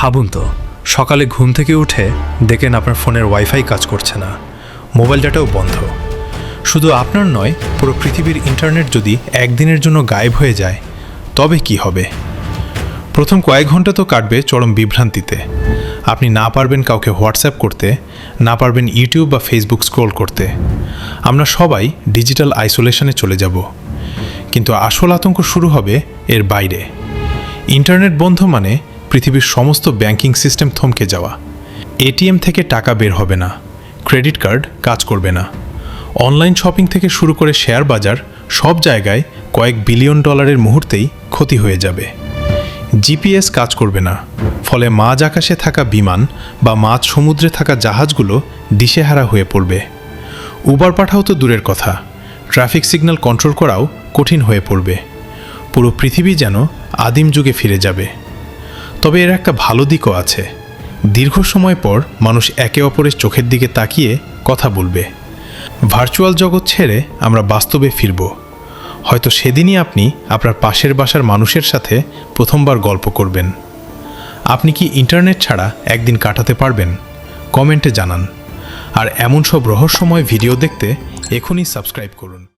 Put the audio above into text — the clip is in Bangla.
ভাবুন তো, সকালে ঘুম থেকে উঠে দেখেন আপনার ফোনের ওয়াইফাই কাজ করছে না, মোবাইল ডাটাও বন্ধ। শুধু আপনার নয়, পুরো পৃথিবীর ইন্টারনেট যদি একদিনের জন্য গায়েব হয়ে যায়, তবে কি হবে? প্রথম কয়েক ঘন্টা তো কাটবে চরম বিভ্রান্তিতে। আপনি না পারবেন কাউকে হোয়াটসঅ্যাপ করতে, না পারবেন ইউটিউব বা ফেসবুক স্ক্রল করতে। আমরা সবাই ডিজিটাল আইসোলেশনে চলে যাব। কিন্তু আসল আতঙ্ক শুরু হবে এর বাইরে। ইন্টারনেট বন্ধ মানে পৃথিবীর সমস্ত ব্যাংকিং সিস্টেম থমকে যাওয়া। এটিএম থেকে টাকা বের হবে না, ক্রেডিট কার্ড কাজ করবে না, অনলাইন শপিং থেকে শুরু করে শেয়ার বাজার সব জায়গায় কয়েক বিলিয়ন ডলারের মুহূর্তেই ক্ষতি হয়ে যাবে। জিপিএস কাজ করবে না, ফলে মাঝ আকাশে থাকা বিমান বা মাঝ সমুদ্রে থাকা জাহাজগুলো দিশেহারা হয়ে পড়বে। উবার পাঠাও তো দূরের কথা, ট্রাফিক সিগন্যাল কন্ট্রোল করাও কঠিন হয়ে পড়বে। পুরো পৃথিবী যেন আদিম যুগে ফিরে যাবে। তবে এর একটা ভালো দিকও আছে। দীর্ঘ সময় পর মানুষ একে অপরের চোখের দিকে তাকিয়ে কথা বলবে। ভার্চুয়াল জগৎ ছেড়ে আমরা বাস্তবে ফিরব। হয়তো সেদিনই আপনি আপনার পাশের বাসার মানুষের সাথে প্রথমবার গল্প করবেন। আপনি কি ইন্টারনেট ছাড়া একদিন কাটাতে পারবেন? কমেন্টে জানান। আর এমন সব রহস্যময় ভিডিও দেখতে এখনই সাবস্ক্রাইব করুন।